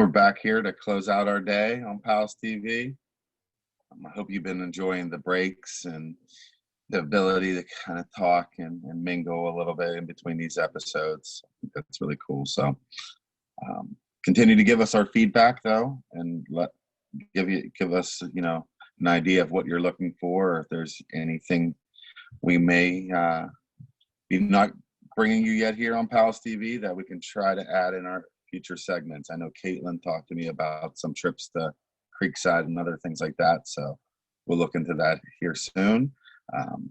We're back here to close out our day on PALS TV. I hope you've been enjoying the breaks and the ability to kind of talk and mingle a little bit in between these episodes. I think that's really cool. So continue to give us our feedback though, and give us an idea of what you're looking for, or if there's anything we may be not bringing you yet here on PALS TV that we can try to add in our future segments. I know Caitlin talked to me about some trips to Creekside and other things like that, so we'll look into that here soon.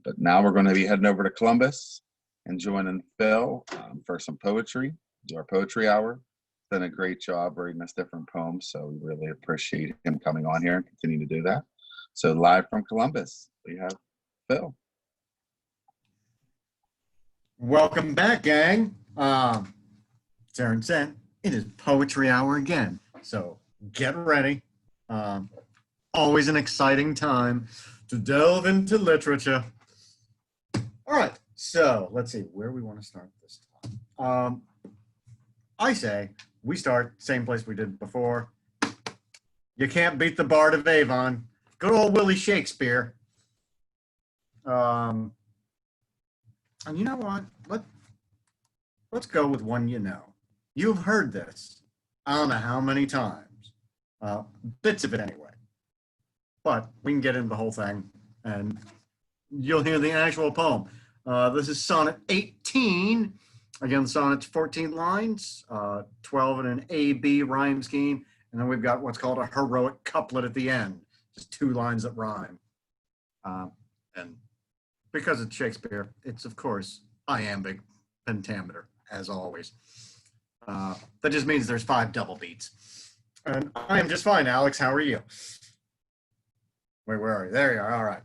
But now we're going to be heading over to Columbus and joining Phil for some poetry, do our poetry hour. Done a great job reading us different poems, so we really appreciate him coming on here and continuing to do that. So live from Columbus, we have Phil. Welcome back, gang. It's Aaron Sen. It is poetry hour again, so get ready. Always an exciting time to delve into literature. All right, so let's see where we want to start this time. I say we start same place we did before. You can't beat the Bard of Avon. Good old Willie Shakespeare. And you know what? Let's go with one you know. You've heard this, I don't know how many times, bits of it anyway. But we can get into the whole thing, and you'll hear the actual poem. This is Sonnet 18. Again, the sonnet's 14 lines, 12 in an A-B rhyme scheme, and then we've got what's called a heroic couplet at the end, just 2 lines that rhyme. And because it's Shakespeare, it's, of course, iambic pentameter, as always. That just means there's 5 double beats. And I am just fine, Alex. How are you? Wait, where are you? There you are. All right.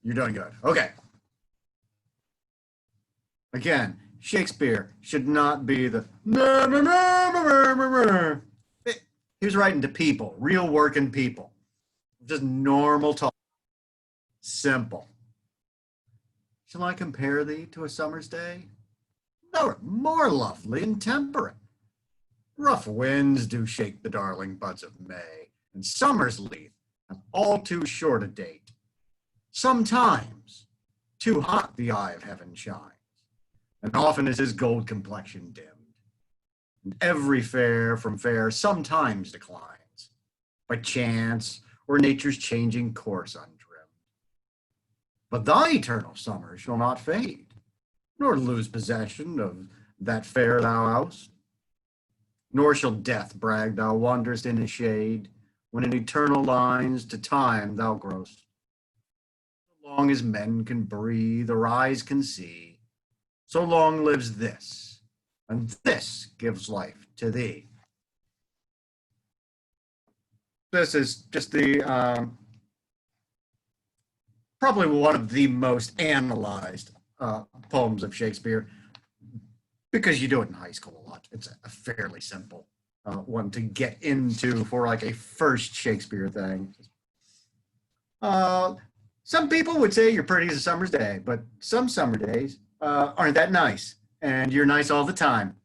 You're doing good. Okay. Again, Shakespeare should not be the... He was writing to people, real working people. Just normal talk. Simple. Shall I compare thee to a summer's day? Thou art more lovely and temperate. Rough winds do shake the darling buds of May, and summer's leaf hath all too short a date. Sometimes too hot the eye of heaven shines, and often is his gold complexion dimmed. And every fair from fair sometimes declines, by chance or nature's changing course undrimmed. But thy eternal summer shall not fade, nor lose possession of that fair thou hast. Nor shall death brag thou wanderest in his shade, when in eternal lines to time thou growst. So long as men can breathe or eyes can see, so long lives this, and this gives life to thee. This is just the probably one of the most analyzed poems of Shakespeare, because you do it in high school a lot. It's a fairly simple one to get into for like a first Shakespeare thing. Some people would say you're pretty as a summer's day, but some summer days aren't that nice, and you're nice all the time.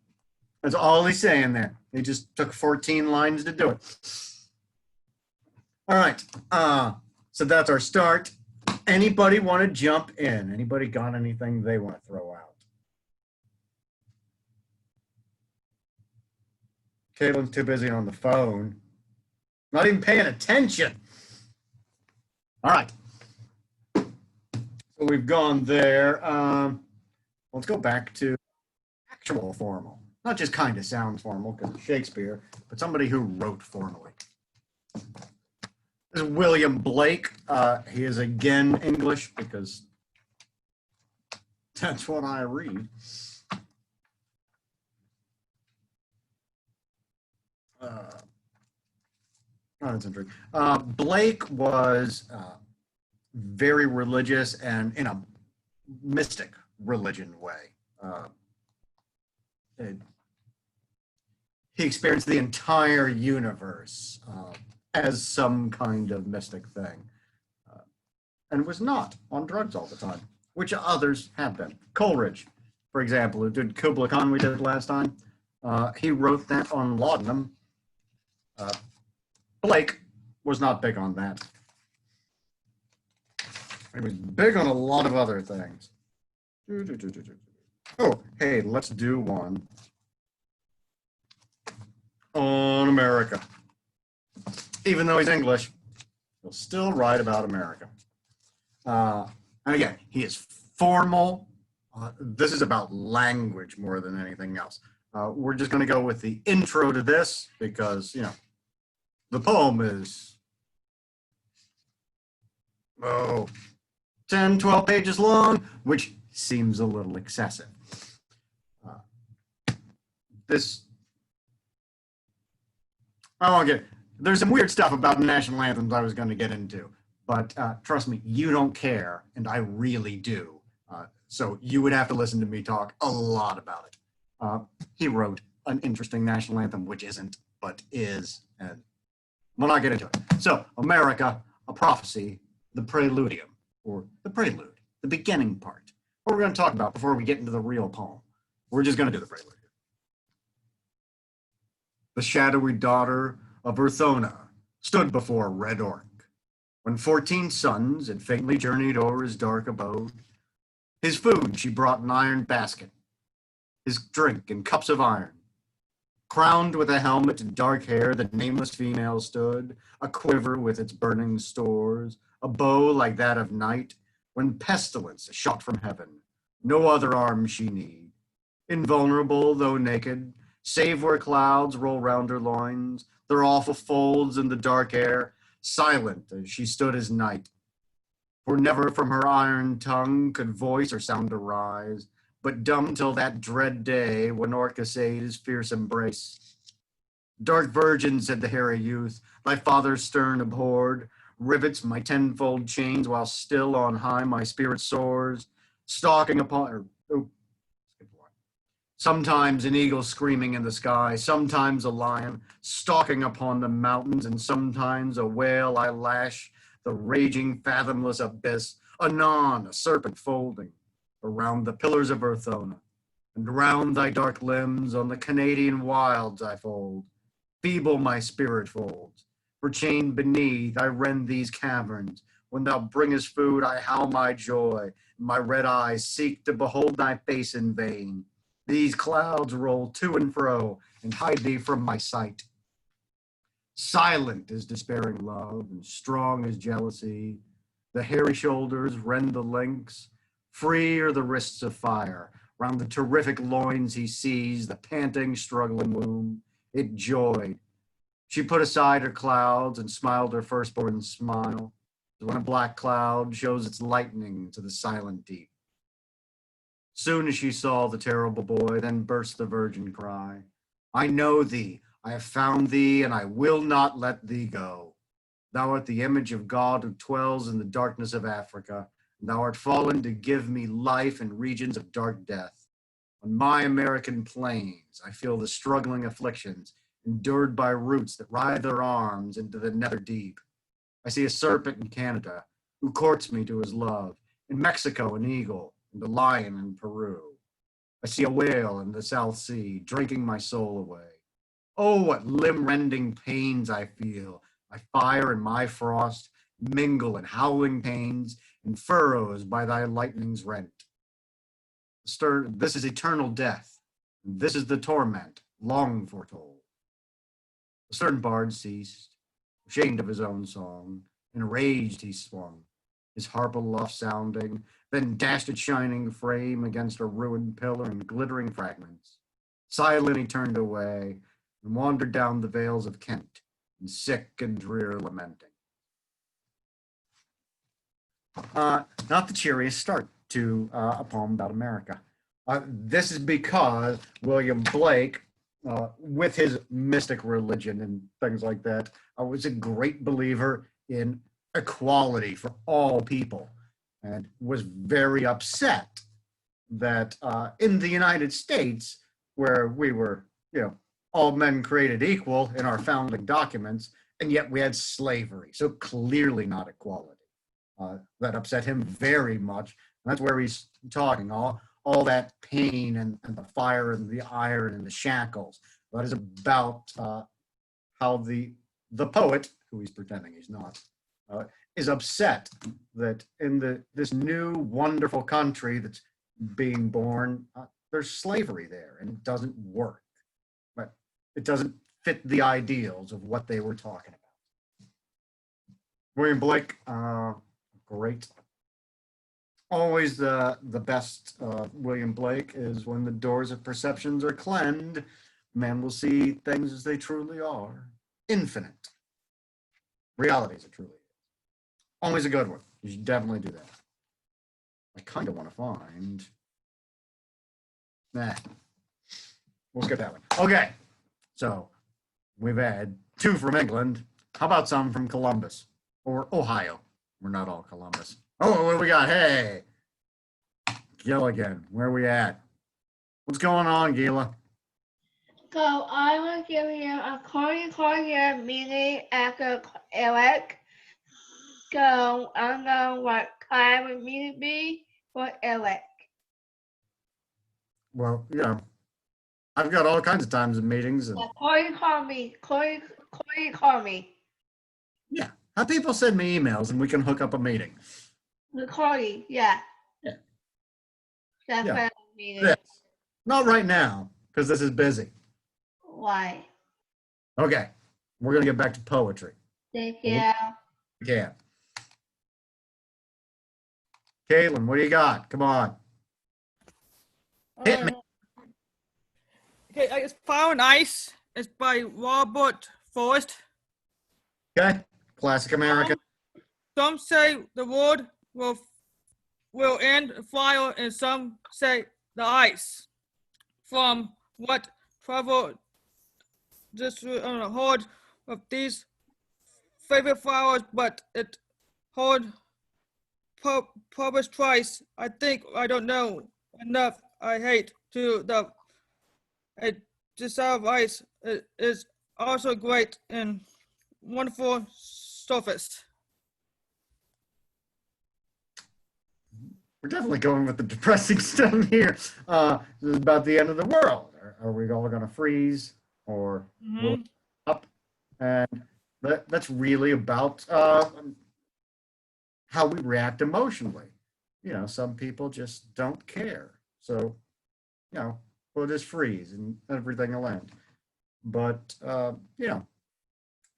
That's all he's saying there. He just took 14 lines to do it. All right, so that's our start. Anybody want to jump in? Anybody got anything they want to throw out? Caitlin's too busy on the phone. Not even paying attention. All right. So we've gone there. Let's go back to actual formal. Not just kind of sounds formal because it's Shakespeare, but somebody who wrote formally. This is William Blake. He is again English because that's what I read. That's interesting. Blake was very religious and in a mystic religion way. He experienced the entire universe as some kind of mystic thing, and was not on drugs all the time, which others have been. Coleridge, for example, who did Kubla Khan we did last time, he wrote that on laudanum Uh, Blake was not big on that. He was big on a lot of other things. Oh, hey, let's do one on America. Even though he's English, he'll still write about America. And again, he is formal. This is about language more than anything else. We're just going to go with the intro to this because, the poem is, 10, 12 pages long, which seems a little excessive. There's some weird stuff about national anthems I was going to get into, but trust me, you don't care, and I really do. So you would have to listen to me talk a lot about it. He wrote an interesting national anthem, which isn't, but is, and we'll not get into it. So, America, a prophecy, the preludium, or the prelude, the beginning part. What we're going to talk about before we get into the real poem. We're just going to do the prelude. The shadowy daughter of Urthona stood before Red Orc, when 14 suns had faintly journeyed o'er his dark abode. His food she brought in iron basket, his drink in cups of iron. Crowned with a helmet and dark hair, the nameless female stood, a quiver with its burning stores, a bow like that of night, when pestilence shot from heaven. No other arm she need. Invulnerable, though naked, save where clouds roll round her loins, their awful folds in the dark air, silent as she stood as night. For never from her iron tongue could voice or sound arise, but dumb till that dread day when Orc essayed his fierce embrace. Dark virgin, said the hairy youth, thy father's stern abhorred, rivets my tenfold chains while still on high my spirit soars, stalking upon, sometimes an eagle screaming in the sky, sometimes a lion stalking upon the mountains, and sometimes a whale I lash the raging fathomless abyss, anon a serpent folding around the pillars of Urthona, and round thy dark limbs on the Canadian wilds I fold. Feeble my spirit folds, for chained beneath I rend these caverns. When thou bringest food, I howl my joy, and my red eyes seek to behold thy face in vain. These clouds roll to and fro, and hide thee from my sight. Silent is despairing love, and strong is jealousy. The hairy shoulders rend the links, free are the wrists of fire. Round the terrific loins he sees the panting, struggling womb. It joyed. She put aside her clouds and smiled her firstborn smile, as when a black cloud shows its lightning to the silent deep. Soon as she saw the terrible boy, then burst the virgin cry. I know thee, I have found thee, and I will not let thee go. Thou art the image of God who dwells in the darkness of Africa. Thou art fallen to give me life in regions of dark death. On my American plains, I feel the struggling afflictions endured by roots that writhe their arms into the nether deep. I see a serpent in Canada who courts me to his love. In Mexico, an eagle, and a lion in Peru. I see a whale in the South Sea drinking my soul away. Oh, what limb-rending pains I feel. My fire and my frost mingle in howling pains, and furrows by thy lightnings rent. This is eternal death, and this is the torment long foretold. The stern bard ceased, ashamed of his own song. Enraged he swung, his harp aloft sounding, then dashed its shining frame against a ruined pillar in glittering fragments. Silent he turned away, and wandered down the vales of Kent, in sick and drear lamenting. Not the cheeriest start to a poem about America. This is because William Blake, with his mystic religion and things like that, was a great believer in equality for all people, and was very upset that in the United States, where we were, all men created equal in our founding documents, and yet we had slavery, so clearly not equality. That upset him very much. And that's where he's talking, all that pain and the fire and the iron and the shackles. That is about how the poet, who he's pretending he's not, is upset that in this new wonderful country that's being born, there's slavery there and it doesn't work. But it doesn't fit the ideals of what they were talking about. William Blake, great. Always the best William Blake is when the doors of perceptions are cleansed, man will see things as they truly are. Infinite. Reality as it truly is. Always a good one. You should definitely do that. I kind of want to find. Nah. We'll skip that one. Okay. So we've had 2 from England. How about some from Columbus or Ohio? We're not all Columbus. Oh, what do we got? Hey, Gilligan, where are we at? What's going on, Gila? So I will give you a call meeting after Eric. So I don't know what time would meeting be for Eric. Well, I've got all kinds of times of meetings. And, Call me. Call me. yeah, have people send me emails and we can hook up a meeting. Recording, yeah. Yeah. That's Yeah. what I'm meeting. Yes. Not right now, because this is busy. Why? Okay, we're going to get back to poetry. Thank you. Yeah. Caitlin, what do you got? Come on. Hit me. Okay, it's Fire and Ice. It's by Robert Forrest. Okay, classic American. Some say the world will end fire, and some say the ice. From what travel just heard of these favorite flowers, but it heard published twice. I think I don't know enough. I hate to the desire of ice. It is also great and wonderful surface. We're definitely going with the depressing stuff here. This is about the end of the world. Are we all going to freeze or will it up? And that's really about how we react emotionally. Some people just don't care. So, we'll just freeze and everything will end. But,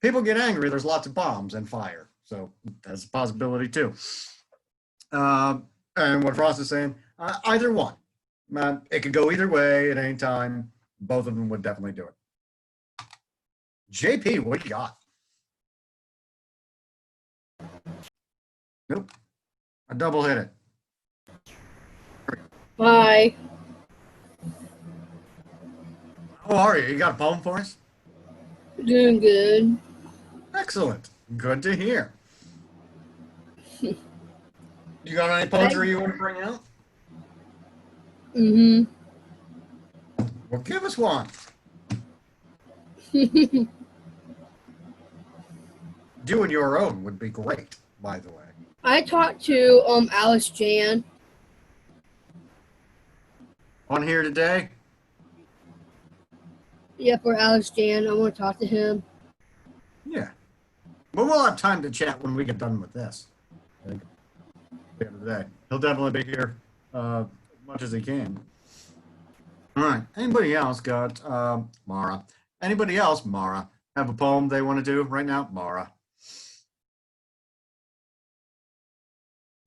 people get angry. There's lots of bombs and fire. So that's a possibility too. And what Frost is saying, either one. It could go either way at any time. Both of them would definitely do it. JP, what you got? Nope. I double hit it. Hi. How are you? You got a poem for us? Doing good. Excellent. Good to hear. You got any poetry you want to bring out? Mm-hmm. Well, give us one. Doing your own would be great, by the way. I talked to Alice Jan. On here today? Yeah, for Alice Jan. I want to talk to him. Yeah. But we'll have time to chat when we get done with this. At the end of the day. He'll definitely be here as much as he can. All right. Anybody else got Mara? Anybody else, Mara, have a poem they want to do right now? Mara.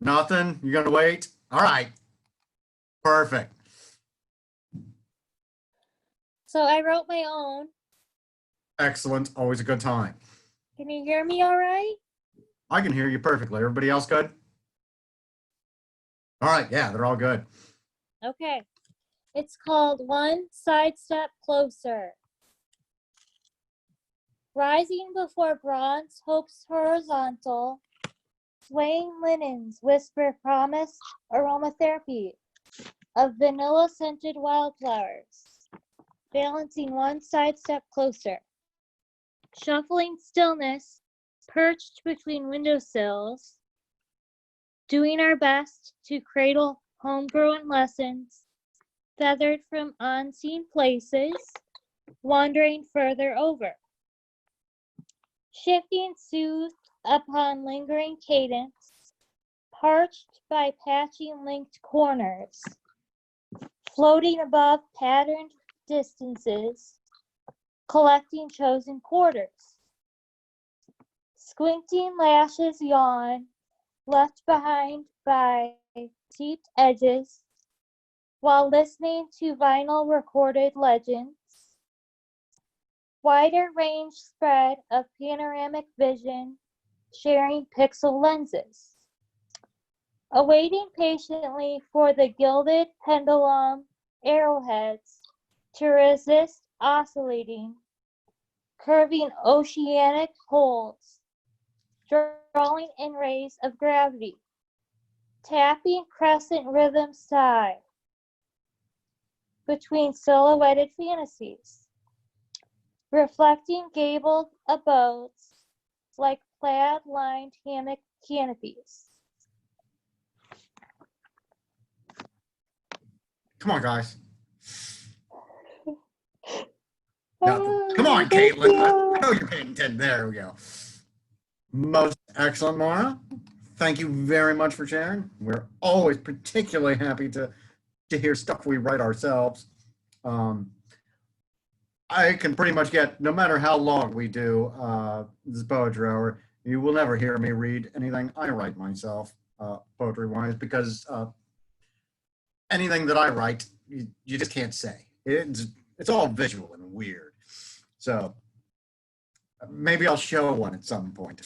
Nothing? You're going to wait? All right. Perfect. So I wrote my own. Excellent. Always a good time. Can you hear me all right? I can hear you perfectly. Everybody else good? All right. Yeah, they're all good. Okay. It's called One Sidestep Closer. Rising before bronze, hope's horizontal. Swaying linens whisper promise, aromatherapy of vanilla-scented wildflowers. Balancing one sidestep closer. Shuffling stillness, perched between windowsills. Doing our best to cradle homegrown lessons, feathered from unseen places, wandering further over. shifting soothed upon lingering cadence, parched by patching linked corners, floating above patterned distances, collecting chosen quarters. Squinting lashes yawn, left behind by seeped edges, while listening to vinyl recorded legends. Wider range spread of panoramic vision, sharing pixel lenses. Awaiting patiently for the gilded pendulum arrowheads to resist oscillating, curving oceanic poles, drawing in rays of gravity, tapping crescent rhythm sigh between silhouetted fantasies, reflecting gabled abodes like plaid-lined hammock canopies. Come on, guys. Come on, Thank Caitlin. you. I know you're paying attention. There we go. Most excellent, Mara. Thank you very much for sharing. We're always particularly happy to hear stuff we write ourselves. I can pretty much get, no matter how long we do this poetry hour, you will never hear me read anything I write myself, poetry-wise, because anything that I write, you just can't say. It's all visual and weird. So maybe I'll show one at some point.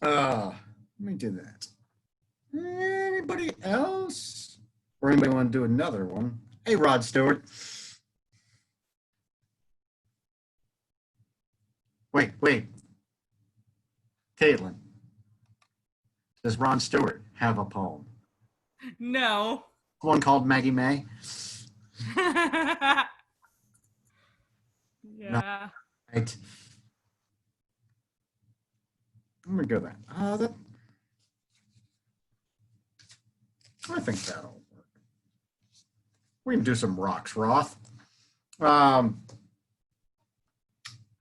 Let me do that. Anybody else? Or anybody want to do another one? Hey, Rod Stewart. Wait. Caitlin, does Ron Stewart have a poem? No. One called Maggie May? Yeah. Right. Let me go that. I think that'll work. We can do some rocks, Roth.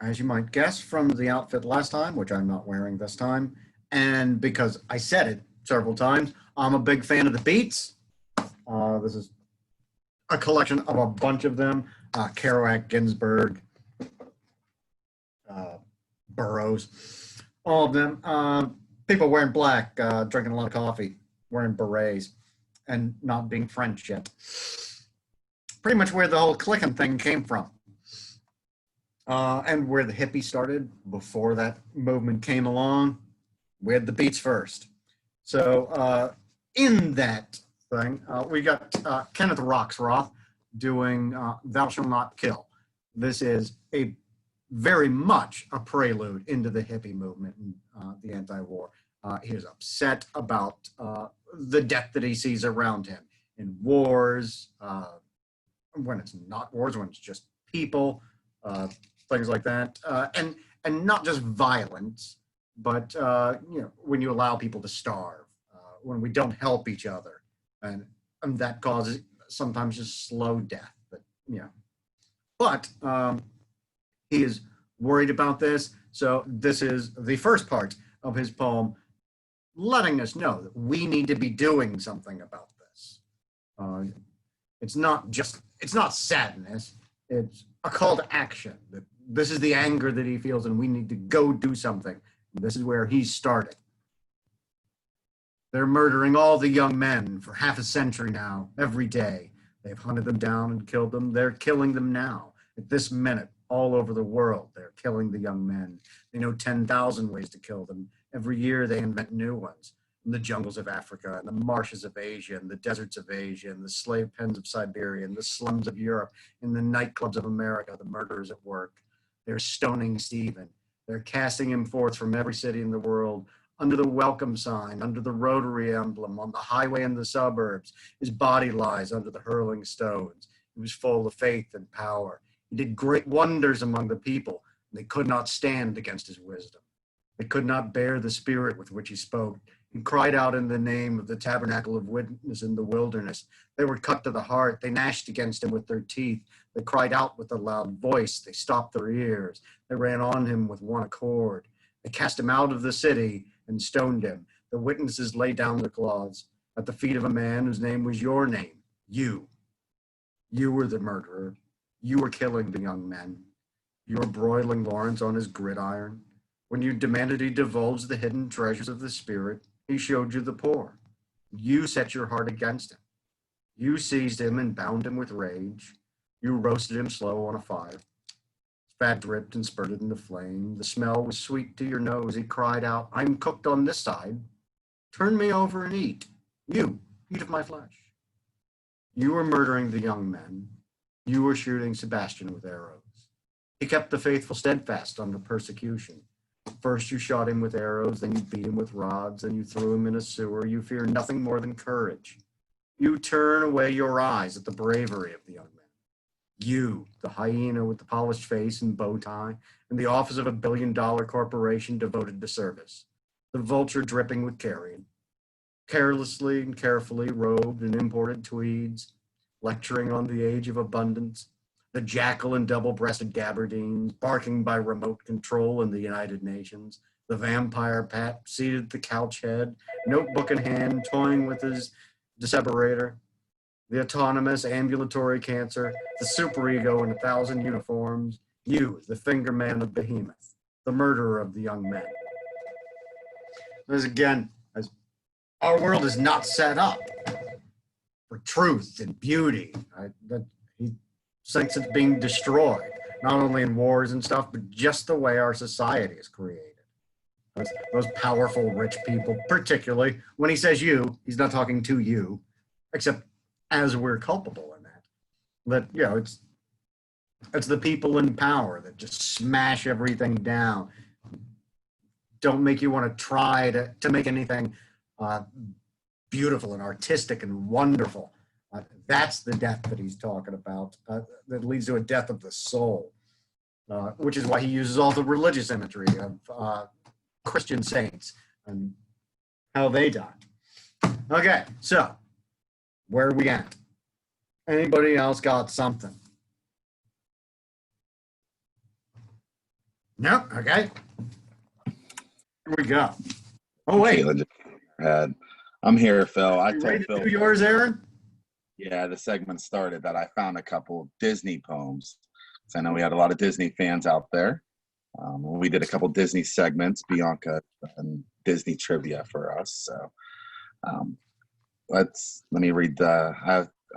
As you might guess from the outfit last time, which I'm not wearing this time, and because I said it several times, I'm a big fan of the Beats. This is a collection of a bunch of them. Kerouac, Ginsberg, Burroughs, all of them. People wearing black, drinking a lot of coffee, wearing berets, and not being French yet. Pretty much where the whole clicking thing came from. And where the hippies started before that movement came along, we had the Beats first. So in that thing, we got Kenneth Roxroth doing Thou Shalt Not Kill. This is a very much a prelude into the hippie movement and the anti-war. He is upset about the death that he sees around him in wars, when it's not wars, when it's just people, things like that, and not just violence, but when you allow people to starve, when we don't help each other, and that causes sometimes just slow death. But he is worried about this, so this is the first part of his poem, letting us know that we need to be doing something about this. It's not sadness, it's a call to action. That this is the anger that he feels and we need to go do something. This is where he's starting. They're murdering all the young men for half a century now, every day. They've hunted them down and killed them. They're killing them now. At this minute, all over the world, they're killing the young men. They know 10,000 ways to kill them. Every year they invent new ones. In the jungles of Africa, and the marshes of Asia, and the deserts of Asia, and the slave pens of Siberia, and the slums of Europe, in the nightclubs of America, the murderers at work. They're stoning Stephen. They're casting him forth from every city in the world, under the welcome sign, under the Rotary emblem, on the highway in the suburbs. His body lies under the hurling stones. He was full of faith and power. He did great wonders among the people, and they could not stand against his wisdom. They could not bear the spirit with which he spoke. He cried out in the name of the tabernacle of witness in the wilderness. They were cut to the heart. They gnashed against him with their teeth. They cried out with a loud voice. They stopped their ears. They ran on him with one accord. They cast him out of the city and stoned him. The witnesses laid down their cloths at the feet of a man whose name was your name. You. You were the murderer. You were killing the young men. You were broiling Lawrence on his gridiron. When you demanded he divulge the hidden treasures of the spirit, he showed you the poor. You set your heart against him. You seized him and bound him with rage. You roasted him slow on a fire. His fat dripped and spurted into flame. The smell was sweet to your nose. He cried out, I'm cooked on this side. Turn me over and eat. You, eat of my flesh. You were murdering the young men. You were shooting Sebastian with arrows. He kept the faithful steadfast under persecution. First you shot him with arrows, then you beat him with rods, then you threw him in a sewer. You fear nothing more than courage. You turn away your eyes at the bravery of the young men. You, the hyena with the polished face and bow tie, in the office of $1 billion corporation devoted to service. The vulture dripping with carrion. Carelessly and carefully robed in imported tweeds, lecturing on the age of abundance. The jackal in double-breasted gabardines, barking by remote control in the United Nations. The vampire Pat, seated at the couch head, notebook in hand, toying with his decelerator. The autonomous ambulatory cancer, the superego in 1,000 uniforms. You, the finger man of Behemoth, the murderer of the young men. As again, as our world is not set up for truth and beauty. That he thinks it's being destroyed, not only in wars and stuff, but just the way our society is created. Those powerful rich people, particularly when he says you, he's not talking to you, except as we're culpable in that. But you know, it's the people in power that just smash everything down. Don't make you want to try to make anything beautiful and artistic and wonderful. That's the death that he's talking about, that leads to a death of the soul, which is why he uses all the religious imagery of Christian saints and how they died. Okay, so where are we at? Anybody else got something? No? Okay. Here we go. Oh, wait. I'm here, Phil. I You told ready to Phil. do yours, Aaron? Yeah, the segment started that I found a couple Disney poems. So I know we had a lot of Disney fans out there. We did a couple Disney segments, Bianca and Disney trivia for us. So let me read I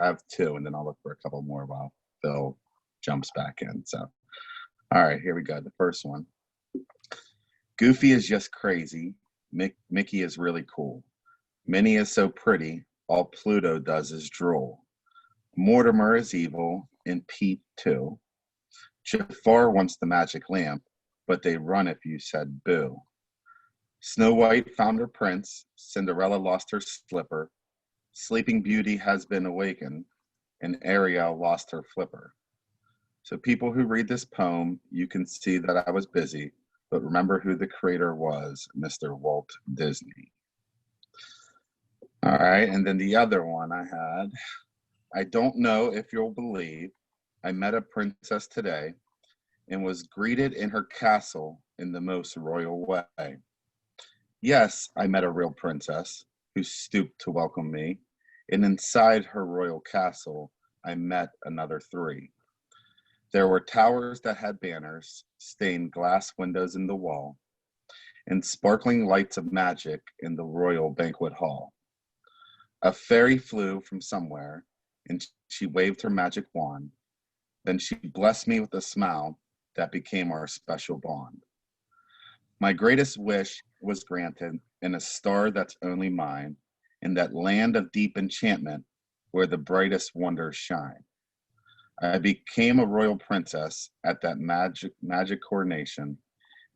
have two, and then I'll look for a couple more while Phil jumps back in. So, all right, here we go. The first one. Goofy is just crazy. Mickey is really cool. Minnie is so pretty. All Pluto does is drool. Mortimer is evil, and Pete too. Jafar wants the magic lamp, but they run if you said boo. Snow White found her prince. Cinderella lost her slipper. Sleeping Beauty has been awakened, and Ariel lost her flipper. So people who read this poem, you can see that I was busy, but remember who the creator was, Mr. Walt Disney. All right, and then the other one I had, I don't know if you'll believe, I met a princess today and was greeted in her castle in the most royal way. Yes, I met a real princess who stooped to welcome me, and inside her royal castle, I met another three. There were towers that had banners, stained glass windows in the wall, and sparkling lights of magic in the royal banquet hall. A fairy flew from somewhere, and she waved her magic wand. Then she blessed me with a smile that became our special bond. My greatest wish was granted, in a star that's only mine, in that land of deep enchantment where the brightest wonders shine. I became a royal princess at that magic coronation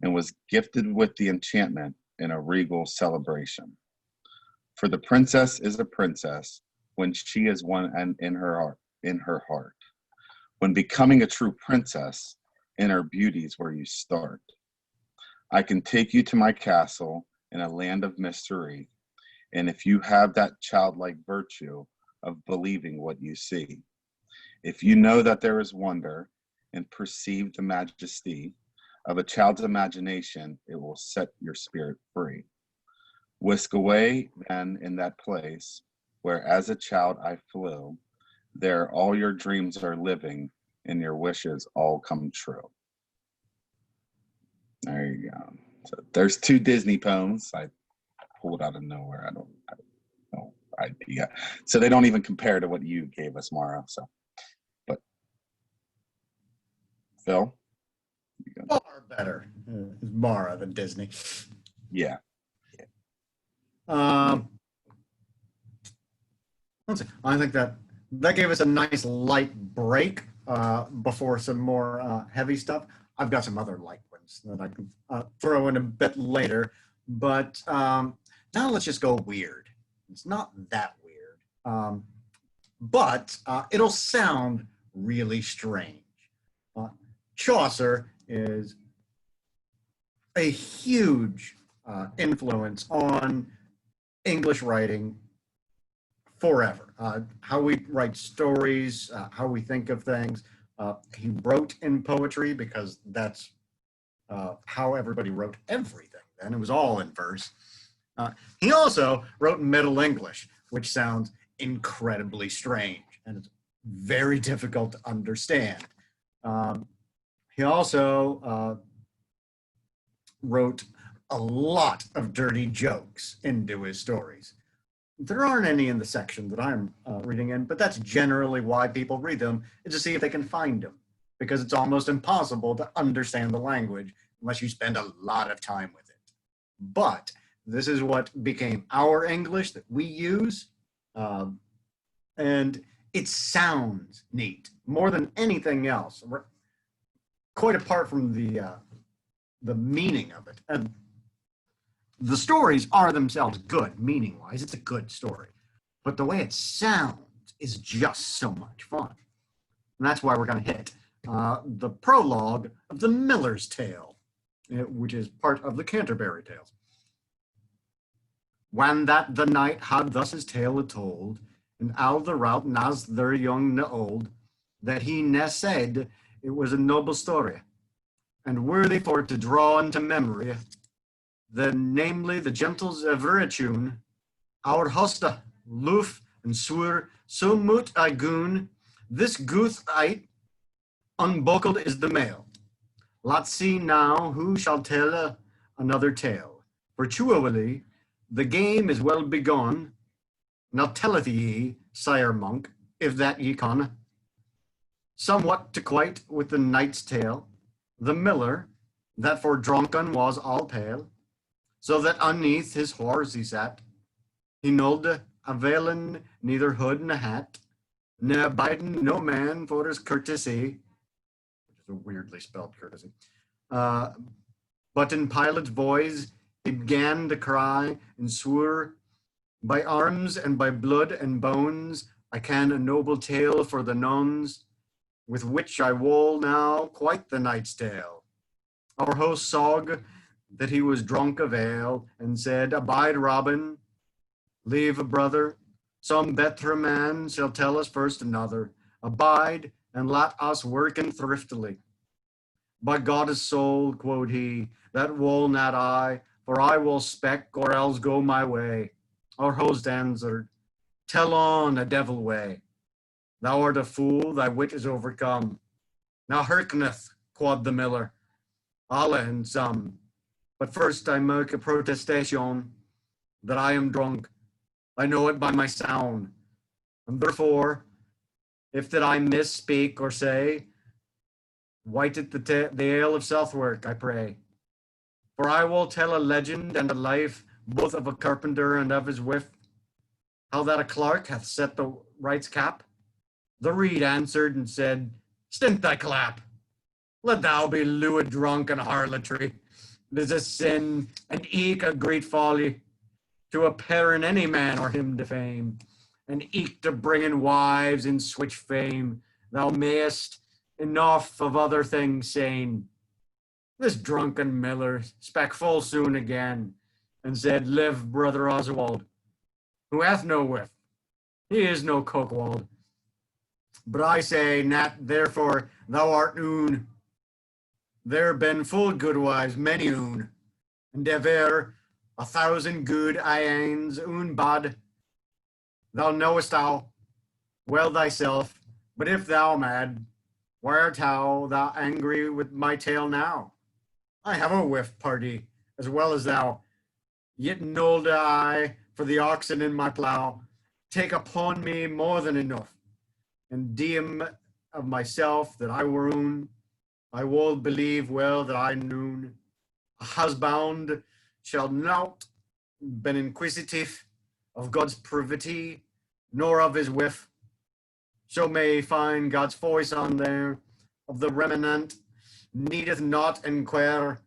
and was gifted with the enchantment in a regal celebration. For the princess is a princess when she is one and in her heart. When becoming a true princess, inner beauty's where you start. I can take you to my castle in a land of mystery, and if you have that childlike virtue of believing what you see, If you know that there is wonder and perceive the majesty of a child's imagination, it will set your spirit free. Whisk away then in that place where as a child I flew, there all your dreams are living and your wishes all come true. There you go. So there's 2 Disney poems I pulled out of nowhere. I don't know idea. So they don't even compare to what you gave us, Mara. So, but Phil, you go. Far better, Mara than Disney. Yeah. Let's see. I think that gave us a nice light break before some more heavy stuff. I've got some other light ones that I can throw in a bit later, but now let's just go weird. It's not that weird, but it'll sound really strange. Chaucer is a huge influence on English writing forever. How we write stories, how we think of things. He wrote in poetry because that's how everybody wrote everything then. It was all in verse. He also wrote in Middle English, which sounds incredibly strange and it's very difficult to understand. He also wrote a lot of dirty jokes into his stories. There aren't any in the section that I'm reading in, but that's generally why people read them, is to see if they can find them, because it's almost impossible to understand the language unless you spend a lot of time with it. But this is what became our English that we use, and it sounds neat more than anything else, quite apart from the meaning of it. And the stories are themselves good, meaning-wise. It's a good story. But the way it sounds is just so much fun. And that's why we're going to hit the prologue of The Miller's Tale, which is part of the Canterbury Tales. When that the knight had thus his tale told, and all the rout nas their young na old, that he ne said it was a noble story, and worthy for to draw into memory, namely the gentles of Virtune, our hosta, loof, and swur, so moot I goon, this gooth ite, unbuckled is the mail. Let's see now who shall tell another tale. Virtually, the game is well begun. Now telleth ye, sire monk, if that ye con. Somewhat to quite with the knight's tale, the miller, that for drunken was all pale, so that underneath his horse he sat, he knowed availing neither hood nor hat, ne abiding no man for his courtesy, which is a weirdly spelled courtesy. But in Pilate's voice he began to cry and swore, by arms and by blood and bones, I can a noble tale for the nuns, with which I will now quite the knight's tale. Our host saw that he was drunk of ale, and said, abide, Robin, leave a brother, some better man shall tell us first another. Abide, and let us work in thriftily. By God's soul, quoth he, that will not I, for I will speck or else go my way. Our host answered, tell on a devil way. Thou art a fool, thy wit is overcome. Now hearkeneth, quoth the miller, Allah and some. But first I make a protestation that I am drunk. I know it by my sound. And therefore, if that I misspeak or say, white it the ale of Southwark, I pray. For I will tell a legend and a life, both of a carpenter and of his wife, how that a clerk hath set the right's cap. The reed answered and said, stint thy clap. Let thou be lewd, drunk, and harlotry. It is a sin, and eke a great folly, to appear in any man or him defame, and eke to bring in wives in switch fame. Thou mayest enough of other things saying. This drunken miller spake full soon again, and said, live, brother Oswald, who hath no wit. He is no Cokewald. But I say, Nat, therefore thou art oon. There been full good wives, many oon, and ever 1,000 good ains oon bad. Thou knowest thou well thyself, but if thou mad, why art thou angry with my tale now? I have a whiff party as well as thou, yet nolde I for the oxen in my plough take upon me more than enough, and deem of myself that I were oon. I will believe well that I noon. A husband shall not been inquisitive of God's privity, nor of his whiff. So may find God's voice on there, of the remnant needeth not enquire.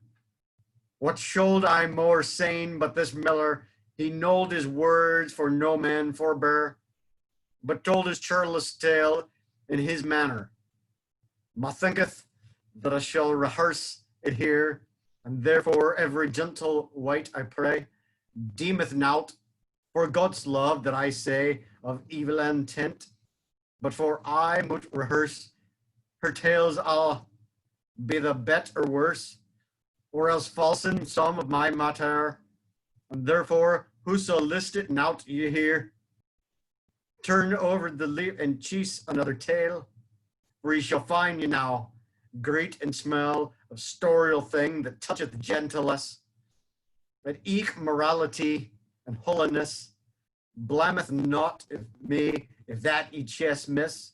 What should I more sane but this miller? He knolled his words for no man forbear, but told his churlish tale in his manner. Methinketh that I shall rehearse it here, and therefore every gentle wight I pray, deemeth naught for God's love that I say of evil intent, but for I moot rehearse her tales all be the bet or worse, or else falsen some of my matter, and therefore whoso list it naught ye hear, turn over the leaf and cheese another tale, for ye shall find ye now great and smell of storial thing that toucheth gentlest, that eke morality and holiness blameth not if that ye chest miss.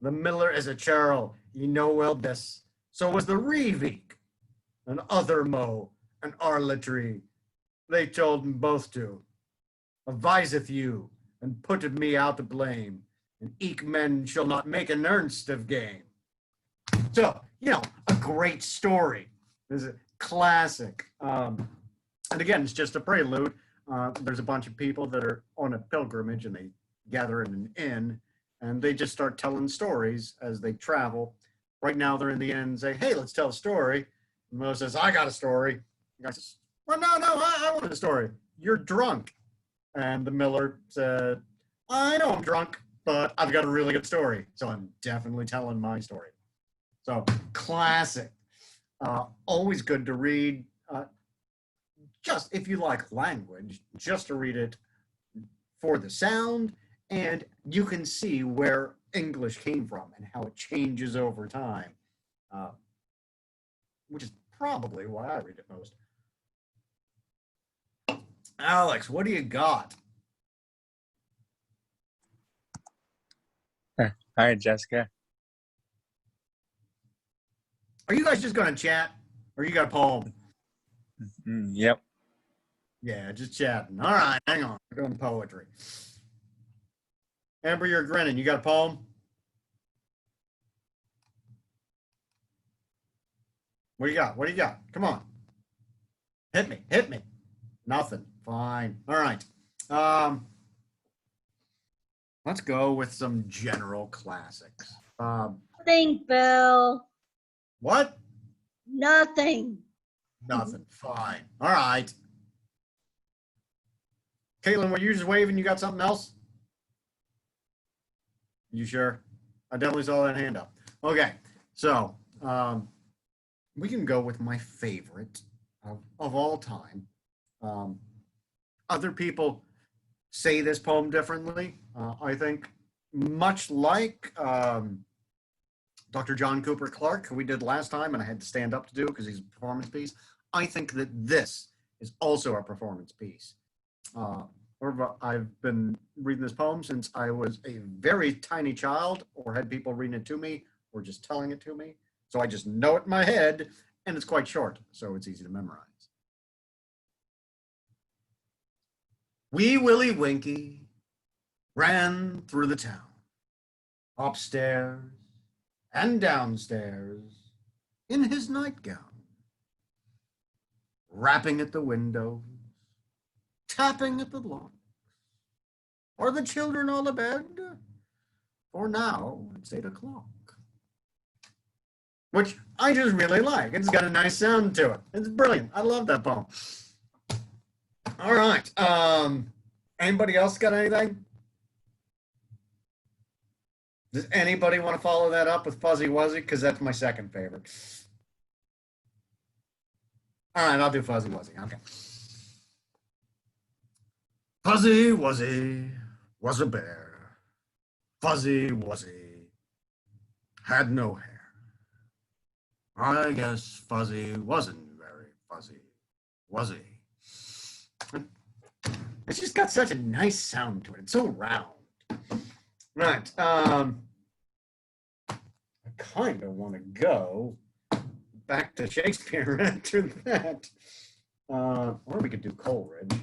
The miller is a churl, ye know well this. So was the reeveek, and other mo, and arletry. They told them both to. Adviseth you, and putteth me out to blame, and eke men shall not make an ernst of game. So, a great story. This is a classic. And again, it's just a prelude. There's a bunch of people that are on a pilgrimage and they gather in an inn and they just start telling stories as they travel. Right now they're in the inn and say, hey, let's tell a story. And Mo says, I got a story. The guy says, well, no, I want a story. You're drunk. And the miller said, I know I'm drunk, but I've got a really good story. So I'm definitely telling my story. So classic. Always good to read. Just if you like language, just to read it for the sound, and you can see where English came from and how it changes over time, which is probably why I read it most. Alex, what do you got? Hi, Jessica. Are you guys just going to chat, or you got a poem? Yep. Yeah, just chatting. All right, hang on. We're doing poetry. Amber, you're grinning. You got a poem? What do you got? What do you got? Come on. Hit me. Hit me. Nothing. Fine. All right. Let's go with some general classics. Nothing, Bill. What? Nothing. Nothing. Fine. All right. Caitlin, were you just waving? You got something else? You sure? I definitely saw that hand up. Okay. So we can go with my favorite of all time. Other people say this poem differently. I think much like Dr. John Cooper Clarke, who we did last time, and I had to stand up to do because he's a performance piece. I think that this is also a performance piece. I've been reading this poem since I was a very tiny child, or had people reading it to me, or just telling it to me. So I just know it in my head, and it's quite short, so it's easy to memorize. Wee Willie Winky ran through the town, upstairs and downstairs in his nightgown, rapping at the windows, tapping at the locks. Are the children all abed? For now it's 8 o'clock. Which I just really like. It's got a nice sound to it. It's brilliant. I love that poem. All right. Anybody else got anything? Does anybody want to follow that up with Fuzzy Wuzzy? Because that's my second favorite. All right, I'll do Fuzzy Wuzzy. Okay. Fuzzy Wuzzy was a bear. Fuzzy Wuzzy had no hair. I guess Fuzzy wasn't very fuzzy, was he? It's just got such a nice sound to it. It's so round. Right. I kind of want to go back to Shakespeare after that. Or we could do Coleridge.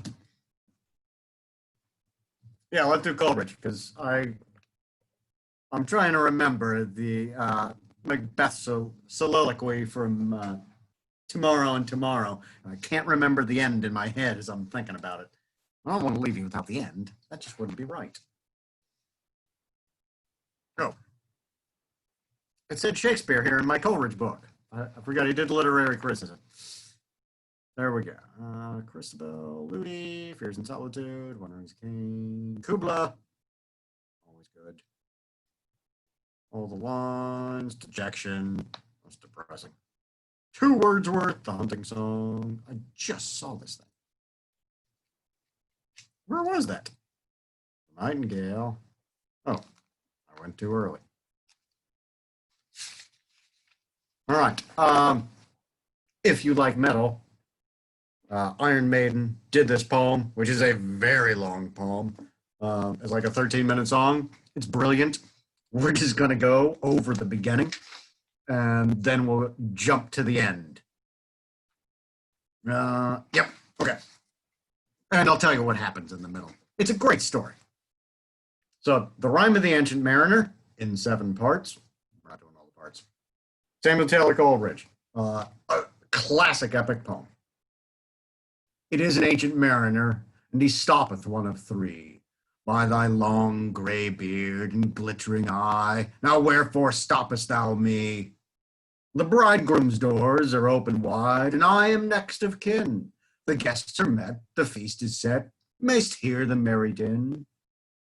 Yeah, let's do Coleridge because I'm trying to remember the Macbeth soliloquy from Tomorrow and Tomorrow. I can't remember the end in my head as I'm thinking about it. I don't want to leave you without the end. That just wouldn't be right. Oh. It said Shakespeare here in my Coleridge book. I forgot he did literary criticism. There we go. Christabel, Ludi, Fears and Solitude, Wandering King, Kubla. Always good. All the lines, Dejection. That's depressing. Two Wordsworth, The Hunting Song. I just saw this thing. Where was that? Nightingale. Oh, I went too early. All right. If you like metal, Iron Maiden did this poem, which is a very long poem. It's like a 13-minute song. It's brilliant. We're just going to go over the beginning, and then we'll jump to the end. Yep. Okay. And I'll tell you what happens in the middle. It's a great story. So, The Rime of the Ancient Mariner in 7 parts. I'm not doing all the parts. Samuel Taylor Coleridge. A classic epic poem. It is an ancient mariner, and he stoppeth one of 3. By thy long grey beard and glittering eye, now wherefore stoppest thou me? The bridegroom's doors are open wide, and I am next of kin. The guests are met, the feast is set, mayst hear the merry din.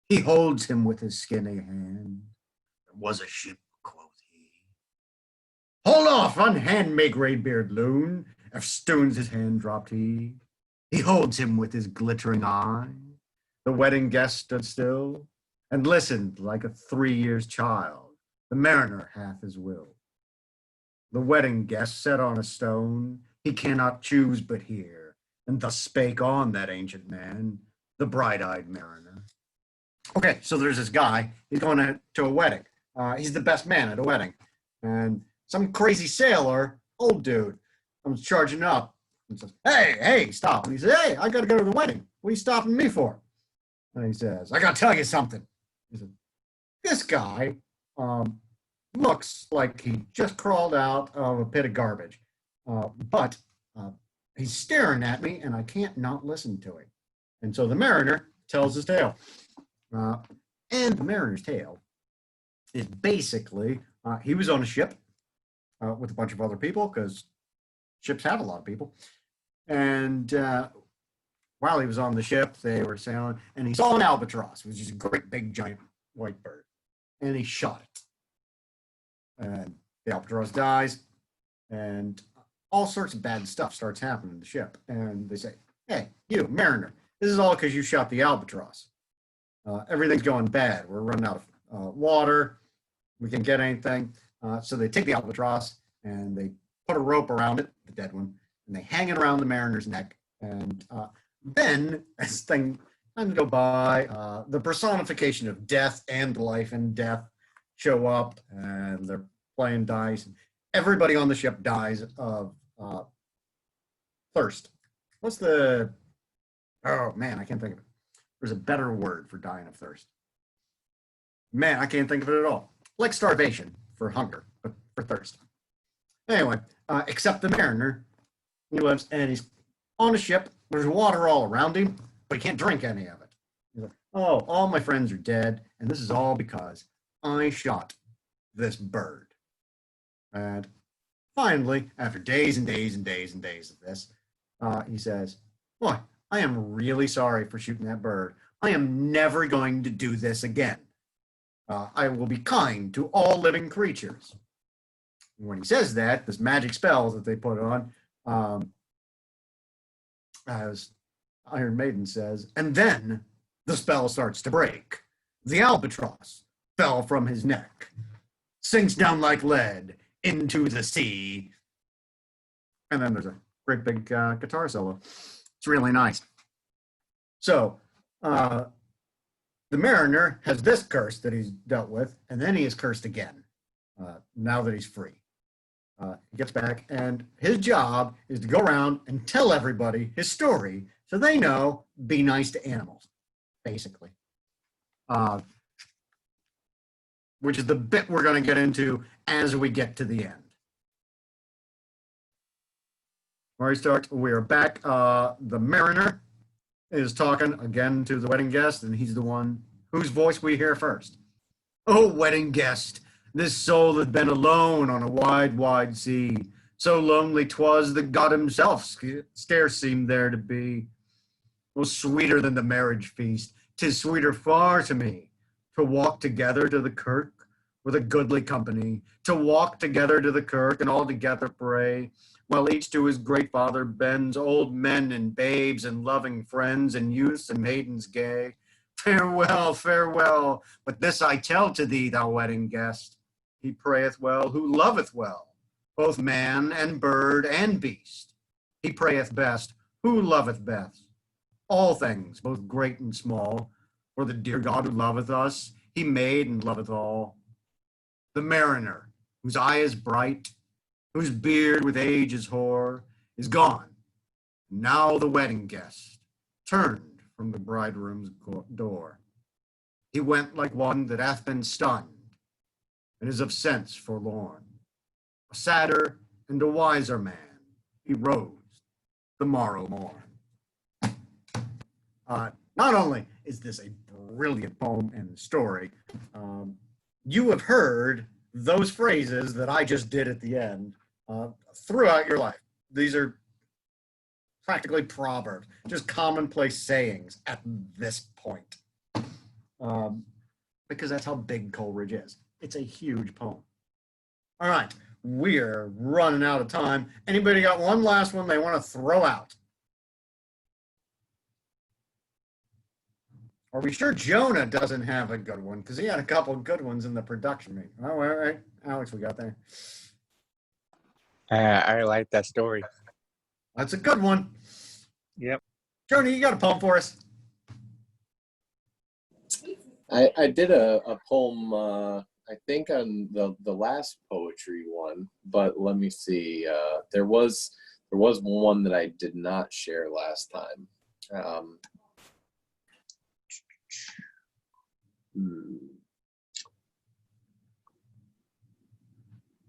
He holds him with his skinny hand. There was a ship, quoth he. Hold off, unhand me, grey-beard loon, eftsoons his hand dropped he. He holds him with his glittering eye. The wedding guest stood still, and listened like a 3 years child. The mariner hath his will. The wedding guest sat on a stone, he cannot choose but hear, and thus spake on that ancient man, the bright-eyed mariner. Okay, so there's this guy, he's going to a wedding. He's the best man at a wedding. And some crazy sailor, old dude, comes charging up and says, hey, stop. And he says, hey, I got to go to the wedding. What are you stopping me for? And he says, I got to tell you something. He said, this guy looks like he just crawled out of a pit of garbage. But he's staring at me and I can't not listen to him. And so the mariner tells his tale. And the mariner's tale is basically, he was on a ship with a bunch of other people because ships have a lot of people. And while he was on the ship, they were sailing, and he saw an albatross, which is a great big giant white bird, and he shot it. And the albatross dies, and all sorts of bad stuff starts happening to the ship. And they say, hey, you, mariner, this is all because you shot the albatross. Everything's going bad. We're running out of water. We can't get anything. So they take the albatross, and they put a rope around it, the dead one, and they hang it around the mariner's neck. And then, as things go by, the personification of death and life and death show up, and they're playing dice. Everybody on the ship dies of thirst. What's the, oh man, I can't think of it. There's a better word for dying of thirst. Man, I can't think of it at all. Like starvation for hunger, but for thirst. Anyway, except the mariner, he lives and he's on a ship. There's water all around him, but he can't drink any of it. He's like, oh, all my friends are dead, and this is all because I shot this bird. And finally, after days and days and days and days of this, he says, boy, I am really sorry for shooting that bird. I am never going to do this again. I will be kind to all living creatures. When he says that, this magic spell that they put on, as Iron Maiden says, and then the spell starts to break. The albatross fell from his neck, sinks down like lead into the sea. And then there's a great big guitar solo. It's really nice. So, the mariner has this curse that he's dealt with, and then he is cursed again, now that he's free. He gets back, and his job is to go around and tell everybody his story so they know, be nice to animals, basically. Which is the bit we're going to get into as we get to the end. Where he starts, we are back. The mariner is talking again to the wedding guest, and he's the one whose voice we hear first. Oh, wedding guest, this soul had been alone on a wide, wide sea. So lonely 'twas that God himself scarce seemed there to be. Oh, sweeter than the marriage feast, 'tis sweeter far to me, to walk together to the kirk with a goodly company, to walk together to the kirk and all together pray, while each to his great father bends, old men and babes and loving friends and youths and maidens gay. Farewell, farewell, but this I tell to thee, thou wedding guest, he prayeth well who loveth well, both man and bird and beast. He prayeth best who loveth best all things, both great and small, for the dear God who loveth us, he made and loveth all. The mariner, whose eye is bright, whose beard with age is hoar, is gone. Now the wedding guest turned from the bridegroom's door. He went like one that hath been stunned, and is of sense forlorn. A sadder and a wiser man, he rose the morrow morn. Not only is this a brilliant poem and story, you have heard those phrases that I just did at the end throughout your life. These are practically proverbs, just commonplace sayings at this point. Because that's how big Coleridge is. It's a huge poem. All right, we're running out of time. Anybody got one last one they want to throw out? Are we sure Jonah doesn't have a good one? Because he had a couple of good ones in the production meeting. Oh, all right, Alex, we got there. I like that story. That's a good one. Yep. Jonah, you got a poem for us? I did a poem, I think on the last poetry one, but let me see. There was one that I did not share last time.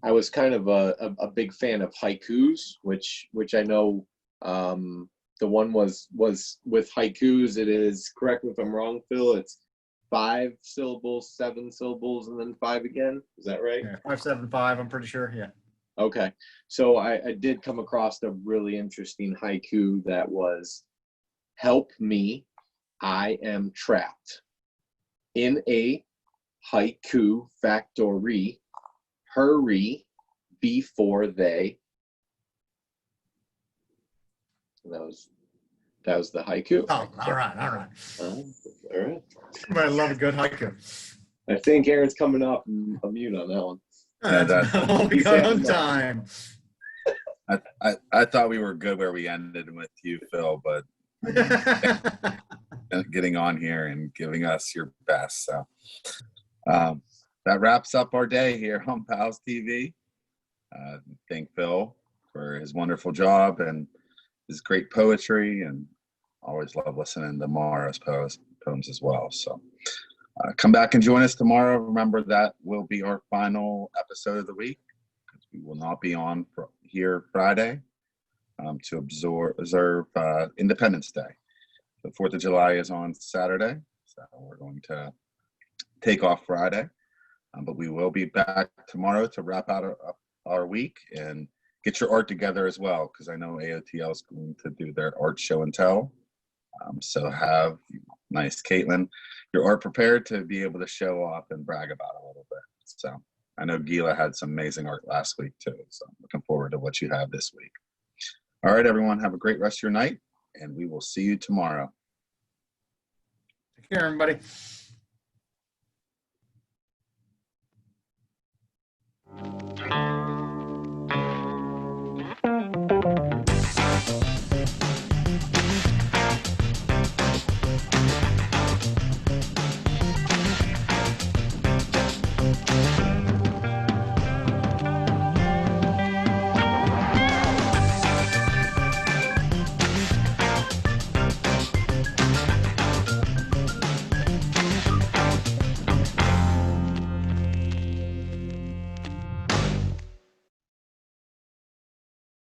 I was kind of a big fan of haikus, which I know the one was with haikus. It is, correct me if I'm wrong, Phil, it's 5 syllables, 7 syllables, and then 5 again. Is that right? Yeah, 575, I'm pretty sure, yeah. Okay, so I did come across a really interesting haiku that was, help me, I am trapped in a haiku factory, hurry before they. And that was the haiku. Oh, all right. All right. I love a good haiku. I think Aaron's coming off a mute on that one. That's all we got on time. I thought we were good where we ended with you, Phil, but getting on here and giving us your best. So that wraps up our day here on PALS TV. Thank Phil for his wonderful job and his great poetry, and always love listening to Mara's poems as well. So come back and join us tomorrow. Remember, that will be our final episode of the week, because we will not be on here Friday to observe Independence Day. The 4th of July is on Saturday, so we're going to take off Friday. But we will be back tomorrow to wrap out our week and get your art together as well, because I know AOTL is going to do their art show and tell So have, nice, Caitlin, your art prepared to be able to show off and brag about it a little bit. So I know Gila had some amazing art last week too. So I'm looking forward to what you have this week. All right, everyone, have a great rest of your night, and we will see you tomorrow. Take care, everybody.